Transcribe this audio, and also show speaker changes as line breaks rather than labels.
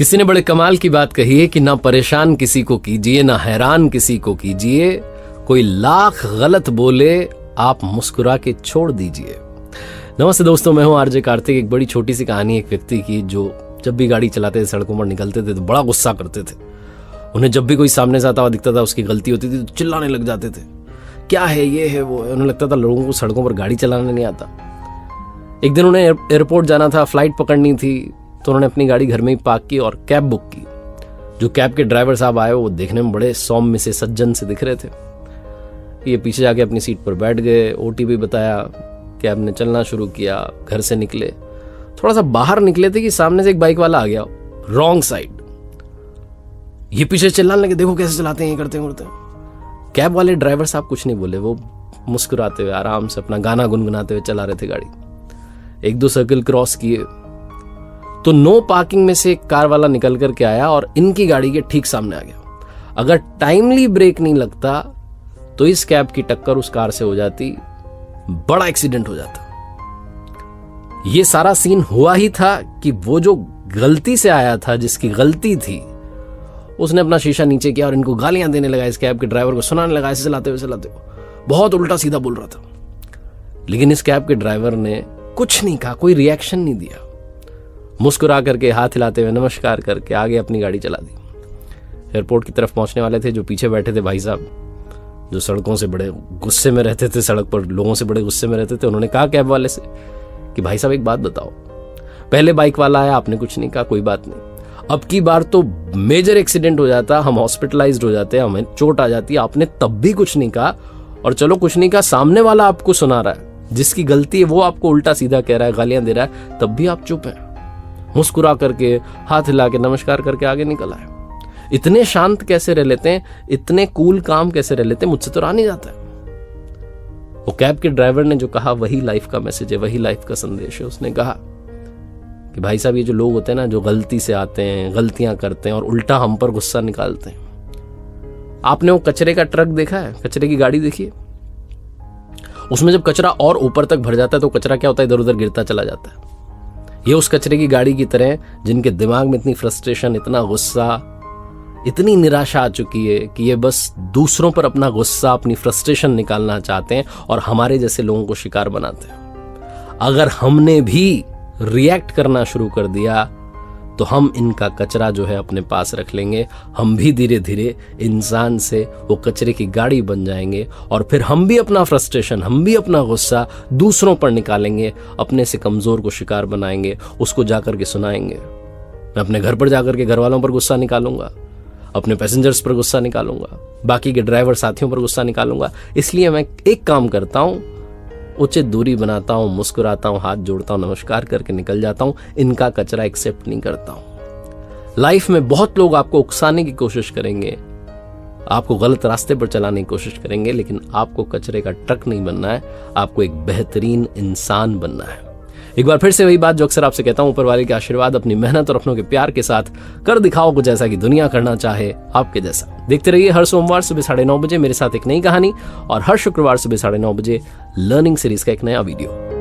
किसी ने बड़े कमाल की बात कही है कि ना परेशान किसी को कीजिए, ना हैरान किसी को कीजिए, कोई लाख गलत बोले आप मुस्कुरा के छोड़ दीजिए। नमस्ते दोस्तों, मैं हूं आरजे कार्तिक। एक बड़ी छोटी सी कहानी एक व्यक्ति की जो जब भी गाड़ी चलाते थे, सड़कों पर निकलते थे तो बड़ा गुस्सा करते थे। उन्हें जब भी कोई सामने से आता हुआ दिखता था, उसकी गलती होती थी तो चिल्लाने लग जाते थे, क्या है, ये है, वो है। उन्हें लगता था लोगों को सड़कों पर गाड़ी चलाने नहीं आता। एक दिन उन्हें एयरपोर्ट जाना था, फ्लाइट पकड़नी थी, तो उन्होंने अपनी गाड़ी घर में ही पार्क की और कैब बुक की। जो कैब के ड्राइवर साहब आए वो देखने में बड़े सौम्य से, सज्जन से दिख रहे थे। ये पीछे जाके अपनी सीट पर बैठ गए, ओटीपी बताया, कैब ने चलना शुरू किया। घर से निकले, थोड़ा सा बाहर निकले थे कि सामने से एक बाइक वाला आ गया रॉन्ग साइड। ये पीछे चिल्लाने लगे, देखो कैसे चलाते हैं, ये करते हैं। कैब वाले ड्राइवर साहब कुछ नहीं बोले, वो मुस्कुराते हुए आराम से अपना गाना गुनगुनाते हुए चला रहे थे गाड़ी। एक दो सर्कल क्रॉस किए तो नो पार्किंग में से एक कार वाला निकल करके आया और इनकी गाड़ी के ठीक सामने आ गया। अगर टाइमली ब्रेक नहीं लगता तो इस कैब की टक्कर उस कार से हो जाती, बड़ा एक्सीडेंट हो जाता। ये सारा सीन हुआ ही था कि वो जो गलती से आया था, जिसकी गलती थी, उसने अपना शीशा नीचे किया और इनको गालियां देने लगा। इस कैब के ड्राइवर को सुनाने लगा, ऐसे चलाते हुए बहुत उल्टा सीधा बोल रहा था। लेकिन इस कैब के ड्राइवर ने कुछ नहीं कहा, कोई रिएक्शन नहीं दिया। मुस्कुरा करके, हाथ हिलाते हुए, नमस्कार करके आगे अपनी गाड़ी चला दी। एयरपोर्ट की तरफ पहुंचने वाले थे। जो पीछे बैठे थे भाई साहब, जो सड़कों से बड़े गुस्से में रहते थे, सड़क पर लोगों से बड़े गुस्से में रहते थे, उन्होंने कहा कैब वाले से कि भाई साहब एक बात बताओ, पहले बाइक वाला आया, आपने कुछ नहीं कहा, कोई बात नहीं, अब की बार तो मेजर एक्सीडेंट हो जाता, हम हॉस्पिटलाइज्ड हो जाते, हमें चोट आ जाती, आपने तब भी कुछ नहीं कहा। और चलो कुछ नहीं कहा, सामने वाला आपको सुना रहा है, जिसकी गलती है वो आपको उल्टा सीधा कह रहा है, गालियां दे रहा है, तब भी आप चुप हैं। मुस्कुरा करके, हाथ हिला के, नमस्कार करके आगे निकल आए। इतने शांत कैसे रह लेते हैं, इतने कूल काम कैसे रह लेते हैं, मुझसे तो रहा नहीं जाता है। वो कैब के ड्राइवर ने जो कहा वही लाइफ का मैसेज है, वही लाइफ का संदेश है। उसने कहा कि भाई साहब, ये जो लोग होते हैं ना, जो गलती से आते हैं, गलतियां करते हैं और उल्टा हम पर गुस्सा निकालते हैं। आपने वो कचरे का ट्रक देखा है, कचरे की गाड़ी देखिए, उसमें जब कचरा और ऊपर तक भर जाता है तो कचरा क्या होता है, इधर उधर गिरता चला जाता है। ये उस कचरे की गाड़ी की तरह जिनके दिमाग में इतनी फ्रस्ट्रेशन, इतना गुस्सा, इतनी निराशा आ चुकी है कि ये बस दूसरों पर अपना गुस्सा, अपनी फ्रस्ट्रेशन निकालना चाहते हैं और हमारे जैसे लोगों को शिकार बनाते हैं। अगर हमने भी रिएक्ट करना शुरू कर दिया तो हम इनका कचरा जो है अपने पास रख लेंगे। हम भी धीरे धीरे इंसान से वो कचरे की गाड़ी बन जाएंगे और फिर हम भी अपना फ्रस्ट्रेशन, हम भी अपना गुस्सा दूसरों पर निकालेंगे, अपने से कमजोर को शिकार बनाएंगे, उसको जाकर के सुनाएंगे। मैं अपने घर पर जाकर के घर वालों पर गुस्सा निकालूंगा, अपने पैसेंजर्स पर गुस्सा निकालूंगा, बाकी के ड्राइवर साथियों पर गुस्सा निकालूंगा। इसलिए मैं एक काम करता हूं, उचित दूरी बनाता हूं, मुस्कुराता हूं, हाथ जोड़ता हूं, नमस्कार करके निकल जाता हूं। इनका कचरा एक्सेप्ट नहीं करता हूं। लाइफ में बहुत लोग आपको उकसाने की कोशिश करेंगे, आपको गलत रास्ते पर चलाने की कोशिश करेंगे, लेकिन आपको कचरे का ट्रक नहीं बनना है, आपको एक बेहतरीन इंसान बनना है। एक बार फिर से वही बात जो अक्सर आपसे कहता हूं, ऊपर वाले के आशीर्वाद, अपनी मेहनत और अपनों के प्यार के साथ कर दिखाओ कुछ ऐसा कि दुनिया करना चाहे आपके जैसा। देखते रहिए हर सोमवार सुबह 9:30 बजे मेरे साथ एक नई कहानी और हर शुक्रवार सुबह 9:30 बजे लर्निंग सीरीज का एक नया वीडियो।